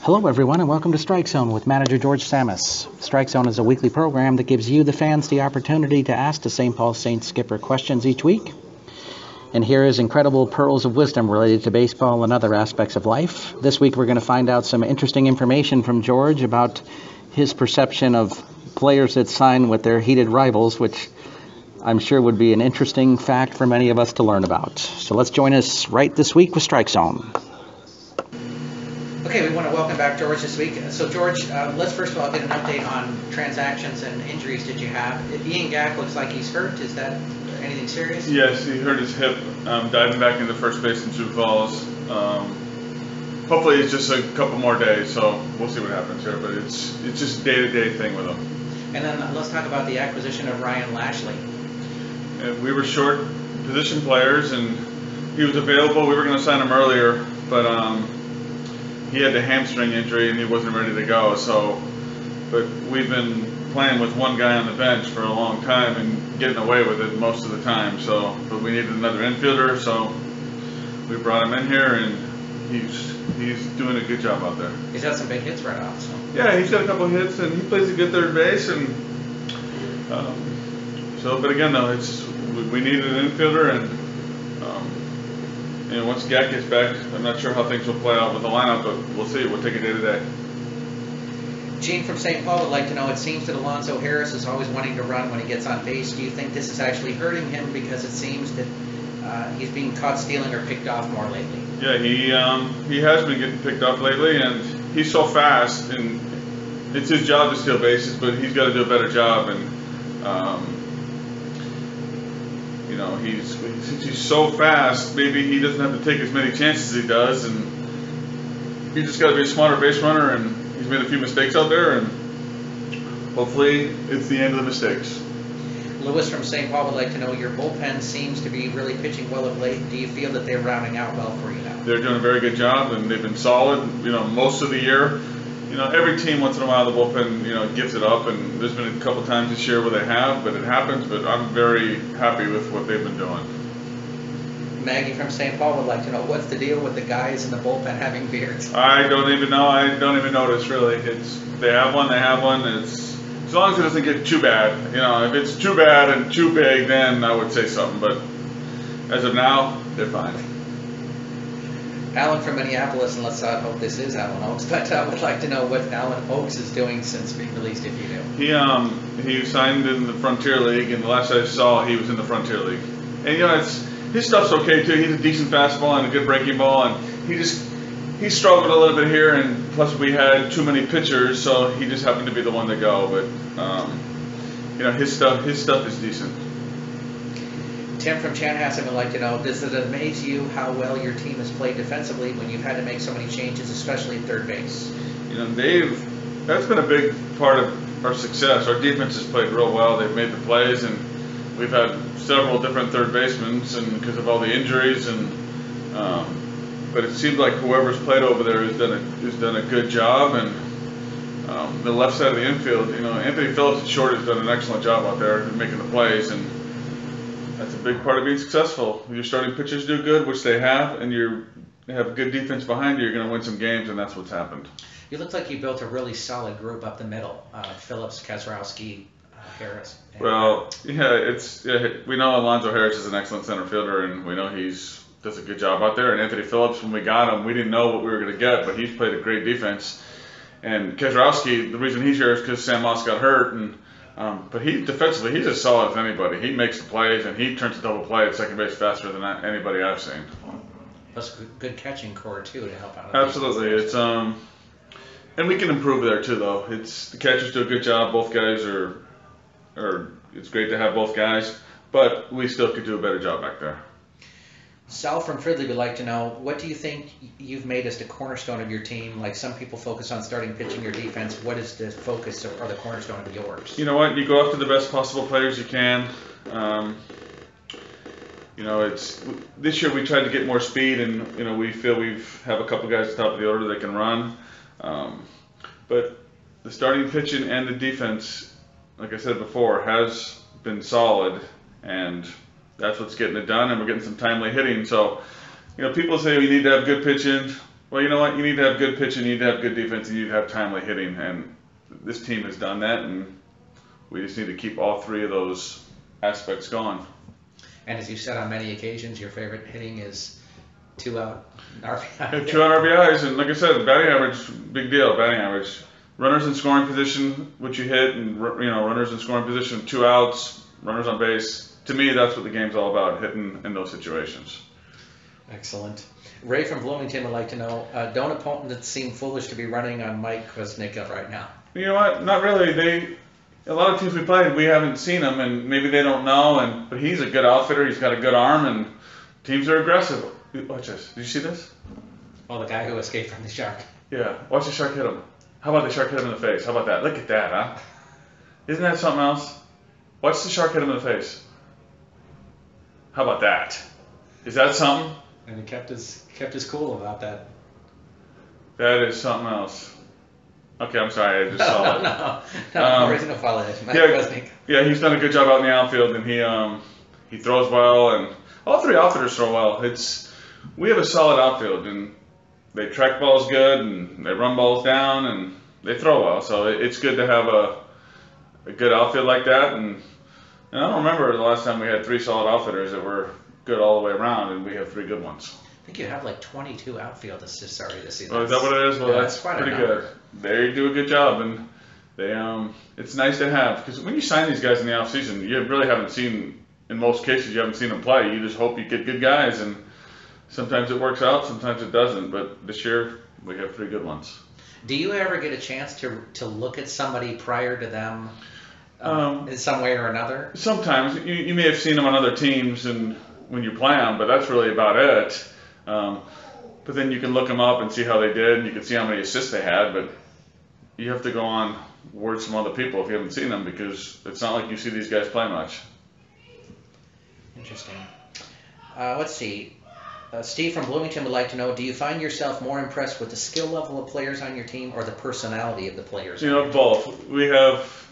Hello everyone and welcome to Strike Zone with Manager George Tsamis. Strike Zone is a weekly program that gives you, the fans, the opportunity to ask the St. Paul Saints skipper questions each week. And here is incredible pearls of wisdom related to baseball and other aspects of life. This week we're going to find out some interesting information from George about his perception of players that sign with their heated rivals, which I'm sure would be an interesting fact for many of us to learn about. So let's join us right this week with Strike Zone. Okay, we want to welcome back George this week. So George, let's first of all get an update on transactions and injuries that you have. Ian Gack looks like he's hurt. Is that anything serious? Yes, he hurt his hip diving back into first base in Sioux Falls. Hopefully it's just a couple more days, so we'll see what happens here. But it's just a day-to-day thing with him. And then let's talk about the acquisition of Ryan Lashley. And we were short position players, and he was available. We were going to sign him earlier, but he had the hamstring injury and he wasn't ready to go. So, but we've been playing with one guy on the bench for a long time and getting away with it most of the time. So, but we needed another infielder, so we brought him in here, and he's doing a good job out there. He's had some big hits right off. So. Yeah, he's got a couple of hits and he plays a good third base, and but again though, we needed an infielder, and once Gack gets back, I'm not sure how things will play out with the lineup, but we'll see. We'll take it day to day. Gene from St. Paul would like to know, it seems that Alonzo Harris is always wanting to run when he gets on base. Do you think this is actually hurting him because it seems that he's being caught stealing or picked off more lately? Yeah, he has been getting picked up lately, and he's so fast, and it's his job to steal bases, but he's got to do a better job. And he's so fast, maybe he doesn't have to take as many chances as he does, and he just got to be a smarter base runner, and he's made a few mistakes out there, and hopefully it's the end of the mistakes. Lewis from St. Paul would like to know, your bullpen seems to be really pitching well of late. Do you feel that they're rounding out well for you now? They're doing a very good job, and they've been solid, most of the year. Every team once in a while the bullpen, gives it up, and there's been a couple times this year where they have, but it happens. But I'm very happy with what they've been doing. Maggie from St. Paul would like to know, what's the deal with the guys in the bullpen having beards? I don't even know. I don't even notice, really. They have one. It's as long as it doesn't get too bad. If it's too bad and too big, then I would say something. But as of now, they're fine. Alan from Minneapolis, and let's hope this is Alan Oaks, but would like to know what Alan Oaks is doing since being released, if you do. He signed in the Frontier League, and the last I saw, he was in the Frontier League. And his stuff's okay too. He's a decent fastball and a good breaking ball, and he struggled a little bit here, and plus we had too many pitchers, so he just happened to be the one to go. But his stuff is decent. Tim from Chanhassen would like to know, does it amaze you how well your team has played defensively when you've had to make so many changes, especially at third base? That's been a big part of our success. Our defense has played real well. They've made the plays, and we've had several different third basemen, and because of all the injuries, but it seems like whoever's played over there has done a good job. And the left side of the infield, Anthony Phillips at short has done an excellent job out there making the plays, and that's a big part of being successful. When your starting pitchers do good, which they have, and you have good defense behind you, you're going to win some games, and that's what's happened. You look like you built a really solid group up the middle. Phillips, Keselowski, Harris. Well, we know Alonzo Harris is an excellent center fielder, and we know does a good job out there. And Anthony Phillips, when we got him, we didn't know what we were going to get, but he's played a great defense. And Keselowski, the reason he's here is because Sam Moss got hurt, and but defensively, he's as solid as anybody. He makes the plays, and he turns a double play at second base faster than anybody I've seen. Plus, good catching core too to help out. Absolutely, it's and we can improve there too, though. The catchers do a good job. Both guys are it's great to have both guys, but we still could do a better job back there. Sal from Fridley would like to know, what do you think you've made as the cornerstone of your team? Like some people focus on starting pitching or defense. What is the focus or the cornerstone of yours? You know what? You go after the best possible players you can. This year we tried to get more speed, and we feel we have a couple guys at the top of the order that can run. But the starting pitching and the defense, like I said before, has been solid, and that's what's getting it done, and we're getting some timely hitting. So, people say we need to have good pitching. Well, you know what? You need to have good pitching, you need to have good defense, and you need to have timely hitting. And this team has done that, and we just need to keep all three of those aspects going. And as you said on many occasions, your favorite hitting is 2 out RBI. 2 out RBIs, and like I said, batting average, big deal. Batting average, runners in scoring position, which you hit, and runners in scoring position, 2 outs, runners on base. To me, that's what the game's all about, hitting in those situations. Excellent. Ray from Bloomington would like to know, don't opponents seem foolish to be running on Mike Kwasnicka right now? You know what? Not really. A lot of teams we played, we haven't seen him, and maybe they don't know. But he's a good outfitter. He's got a good arm, and teams are aggressive. Watch this. Did you see this? Oh, the guy who escaped from the shark. Yeah. Watch the shark hit him. How about the shark hit him in the face? How about that? Look at that, huh? Isn't that something else? Watch the shark hit him in the face. How about that? Is that something? And he kept his cool about that. That is something else. Okay, I'm sorry, I just saw it. No reason to apologize. Mike Kwasnicka. Yeah, he's done a good job out in the outfield, and he throws well, and all three outfielders throw well. We have a solid outfield, and they track balls good, and they run balls down, and they throw well. So it's good to have a good outfield like that. And I don't remember the last time we had 3 solid outfielders that were good all the way around, and we have 3 good ones. I think you have like 22 outfield assists already this season. Oh, is that what it is? Well, yeah, that's quite pretty good. They do a good job, and it's nice to have, because when you sign these guys in the offseason, you really haven't seen, in most cases, you haven't seen them play. You just hope you get good guys, and sometimes it works out, sometimes it doesn't. But this year, we have 3 good ones. Do you ever get a chance to look at somebody prior to them in some way or another? Sometimes. You may have seen them on other teams and when you play them, but that's really about it. But then you can look them up and see how they did, and you can see how many assists they had. But you have to go on words from other people if you haven't seen them, because it's not like you see these guys play much. Interesting. Let's see. Steve from Bloomington would like to know, do you find yourself more impressed with the skill level of players on your team or the personality of the players? Both. We have,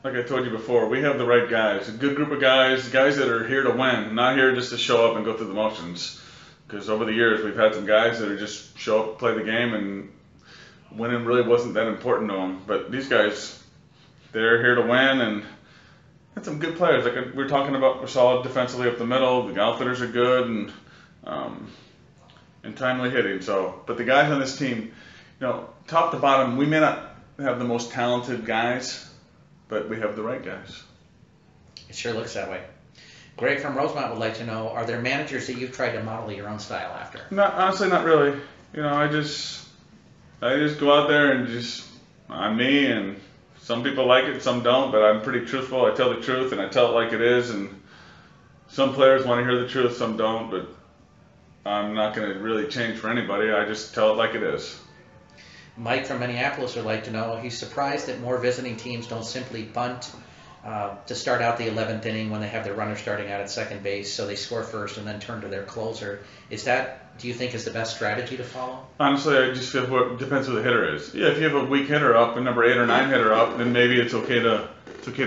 like I told you before, we have the right guys, a good group of guys that are here to win, not here just to show up and go through the motions. Because over the years, we've had some guys that are just show up, play the game, and winning really wasn't that important to them. But these guys, they're here to win, and had some good players. Like we were talking about, we're solid defensively up the middle. The outfitters are good, and timely hitting. So, but the guys on this team, top to bottom, we may not have the most talented guys, but we have the right guys. It sure looks that way. Greg from Rosemont would like to know, are there managers that you've tried to model your own style after? Honestly, not really. I just go out there and I'm me, and some people like it, some don't, but I'm pretty truthful. I tell the truth, and I tell it like it is, and some players want to hear the truth, some don't, but I'm not going to really change for anybody. I just tell it like it is. Mike from Minneapolis would like to know, he's surprised that more visiting teams don't simply bunt to start out the 11th inning when they have their runner starting out at second base, so they score first and then turn to their closer. Do you think is the best strategy to follow? Honestly, I just feel it depends who the hitter is. Yeah, if you have a weak hitter up, a number 8 or 9 hitter up, then maybe it's okay to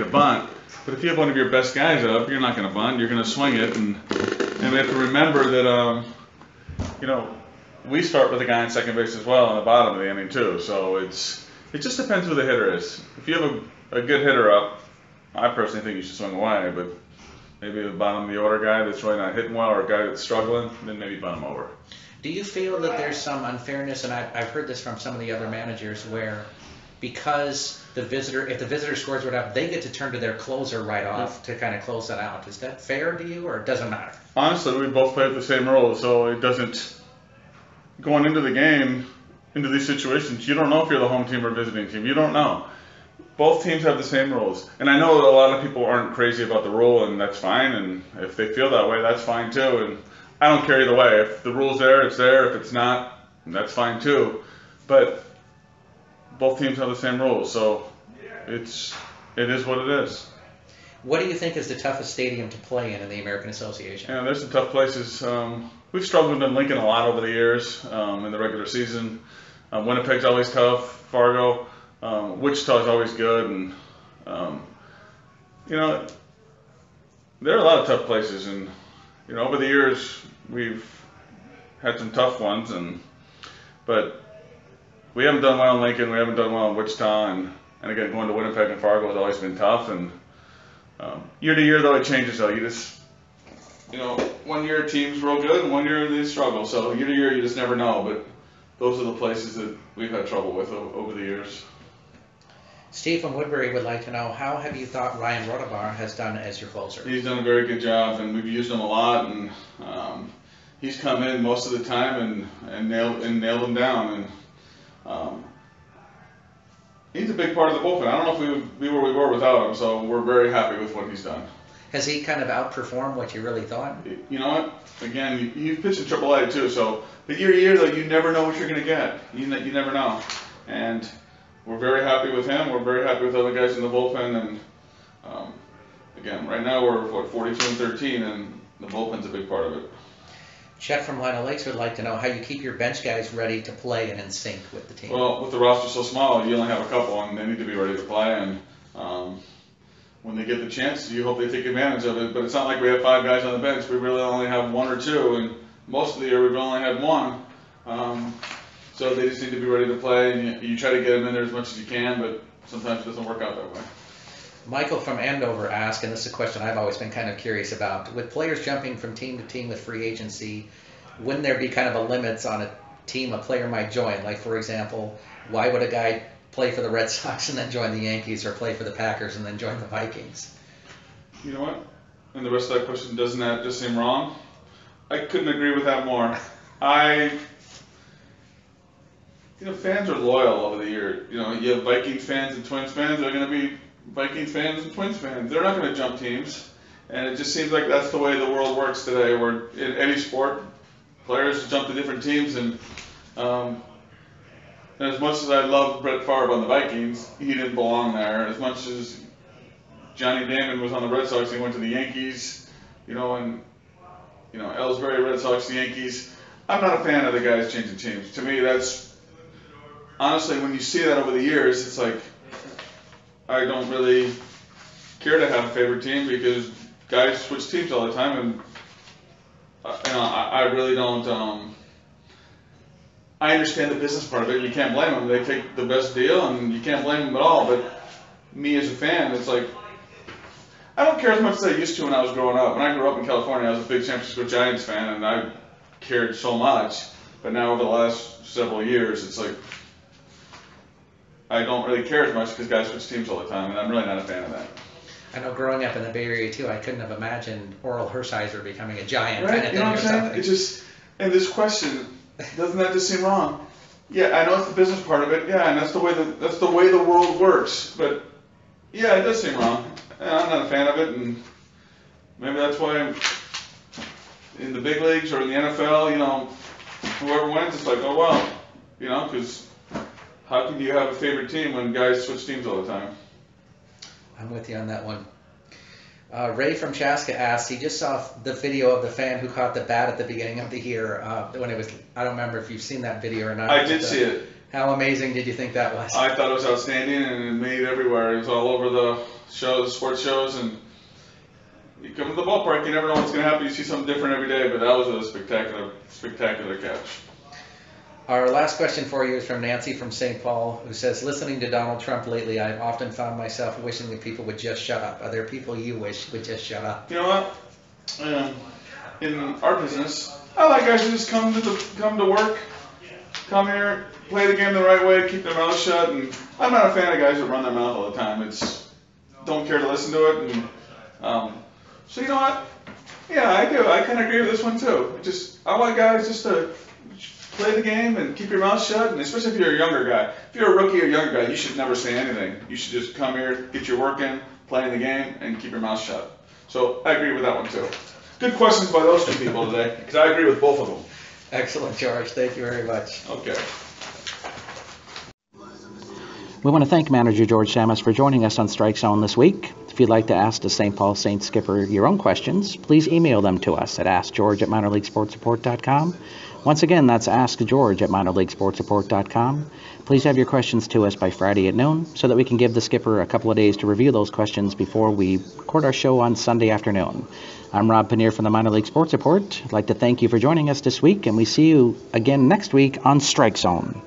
bunt. But if you have one of your best guys up, you're not going to bunt. You're going to swing it, and we have to remember that we start with a guy on second base as well in the bottom of the inning too. So it just depends who the hitter is. If you have a good hitter up, I personally think you should swing away, but maybe the bottom of the order guy that's really not hitting well, or a guy that's struggling, then maybe bunt him over. Do you feel that there's some unfairness, and I've heard this from some of the other managers, where because if the visitor scores whatever, they get to turn to their closer right off to kind of close that out. Is that fair to you, or it doesn't matter? Honestly, we both play with the same rules, so it doesn't. Going into the game, into these situations, you don't know if you're the home team or visiting team. You don't know. Both teams have the same rules. And I know that a lot of people aren't crazy about the rule, and that's fine. And if they feel that way, that's fine too. And I don't care either way. If the rule's there, it's there. If it's not, that's fine too. But both teams have the same rules, so it is what it is. What do you think is the toughest stadium to play in the American Association? Yeah, there's some tough places. We've struggled in Lincoln a lot over the years in the regular season. Winnipeg's always tough. Fargo. Wichita's always good, and there are a lot of tough places, and over the years we've had some tough ones, and but we haven't done well in Lincoln. We haven't done well in Wichita, and again, going to Winnipeg and Fargo has always been tough. And year to year, though, it changes. Though you just, one year teams real good, and one year they struggle. So year to year, you just never know. But those are the places that we've had trouble with over the years. Steve from Woodbury would like to know, how have you thought Ryan Rodabar has done as your closer? He's done a very good job, and we've used him a lot, and he's come in most of the time and nailed him down. And he's a big part of the bullpen. I don't know if we would be where we were without him, so we're very happy with what he's done. Has he kind of outperformed what you really thought? You know what? Again, he's pitched in AAA too, so but year to year though, you never know what you're going to get. You never know, and we're very happy with him. We're very happy with other guys in the bullpen, and again, right now we're 42-13, and the bullpen's a big part of it. Chet from Lino Lakes would like to know how you keep your bench guys ready to play and in sync with the team. Well, with the roster so small, you only have a couple, and they need to be ready to play. And when they get the chance, you hope they take advantage of it. But it's not like we have 5 guys on the bench. We really only have 1 or 2, and most of the year we've only had 1. So they just need to be ready to play, and you try to get them in there as much as you can, but sometimes it doesn't work out that way. Michael from Andover asked, and this is a question I've always been kind of curious about, with players jumping from team to team with free agency, wouldn't there be kind of a limits on a team a player might join? Like, for example, why would a guy play for the Red Sox and then join the Yankees, or play for the Packers and then join the Vikings? You know what? And the rest of that question, doesn't that just seem wrong? I couldn't agree with that more. Fans are loyal over the year. You have Vikings fans and Twins fans. They're going to be Vikings fans and Twins fans. They're not going to jump teams. And it just seems like that's the way the world works today, where in any sport, players jump to different teams. And as much as I love Brett Favre on the Vikings, he didn't belong there. As much as Johnny Damon was on the Red Sox, he went to the Yankees, and Ellsbury, Red Sox, the Yankees. I'm not a fan of the guys changing teams. To me, that's honestly, when you see that over the years, it's like I don't really care to have a favorite team, because guys switch teams all the time, and I really don't. I understand the business part of it. You can't blame them. They take the best deal, and you can't blame them at all. But me as a fan, it's like I don't care as much as I used to when I was growing up. When I grew up in California, I was a big San Francisco Giants fan, and I cared so much. But now over the last several years, it's like I don't really care as much, because guys switch teams all the time, and I'm really not a fan of that. I know growing up in the Bay Area too, I couldn't have imagined Oral Hershiser becoming a Giant. Right? Kind of You know what I'm saying? something. It just, and this question, doesn't that just seem wrong? Yeah, I know it's the business part of it. Yeah, and that's the way the world works. But yeah, it does seem wrong. And I'm not a fan of it, and maybe that's why in the big leagues or in the NFL, whoever wins, it's like, oh well, because how can you have a favorite team when guys switch teams all the time? I'm with you on that one. Ray from Chaska asked, he just saw the video of the fan who caught the bat at the beginning of the year when it was, I don't remember if you've seen that video or not. I did see it. How amazing did you think that was? I thought it was outstanding, and it made everywhere. It was all over the shows, sports shows, and you come to the ballpark, you never know what's going to happen. You see something different every day, but that was a spectacular catch. Our last question for you is from Nancy from St. Paul, who says, listening to Donald Trump lately, I've often found myself wishing that people would just shut up. Are there people you wish would just shut up? You know what? In our business, I like guys who just come to work, come here, play the game the right way, keep their mouth shut. And I'm not a fan of guys that run their mouth all the time. Don't care to listen to it. And so you know what? Yeah, I do. I kind of agree with this one too. I want guys just to play the game and keep your mouth shut, and especially if you're a younger guy. If you're a rookie or younger guy, you should never say anything. You should just come here, get your work in, play in the game, and keep your mouth shut. So I agree with that one too. Good questions by those two people today, because I agree with both of them. Excellent, George. Thank you very much. Okay. We want to thank Manager George Tsamis for joining us on Strike Zone this week. If you'd like to ask the St. Paul Saints skipper your own questions, please email them to us at askgeorge@minorleaguesportsreport.com. Once again, that's Ask George at minorleaguesportsreport.com. Please have your questions to us by Friday at noon so that we can give the skipper a couple of days to review those questions before we record our show on Sunday afternoon. I'm Rob Pannier from the Minor League Sports Report. I'd like to thank you for joining us this week, and we see you again next week on Strike Zone.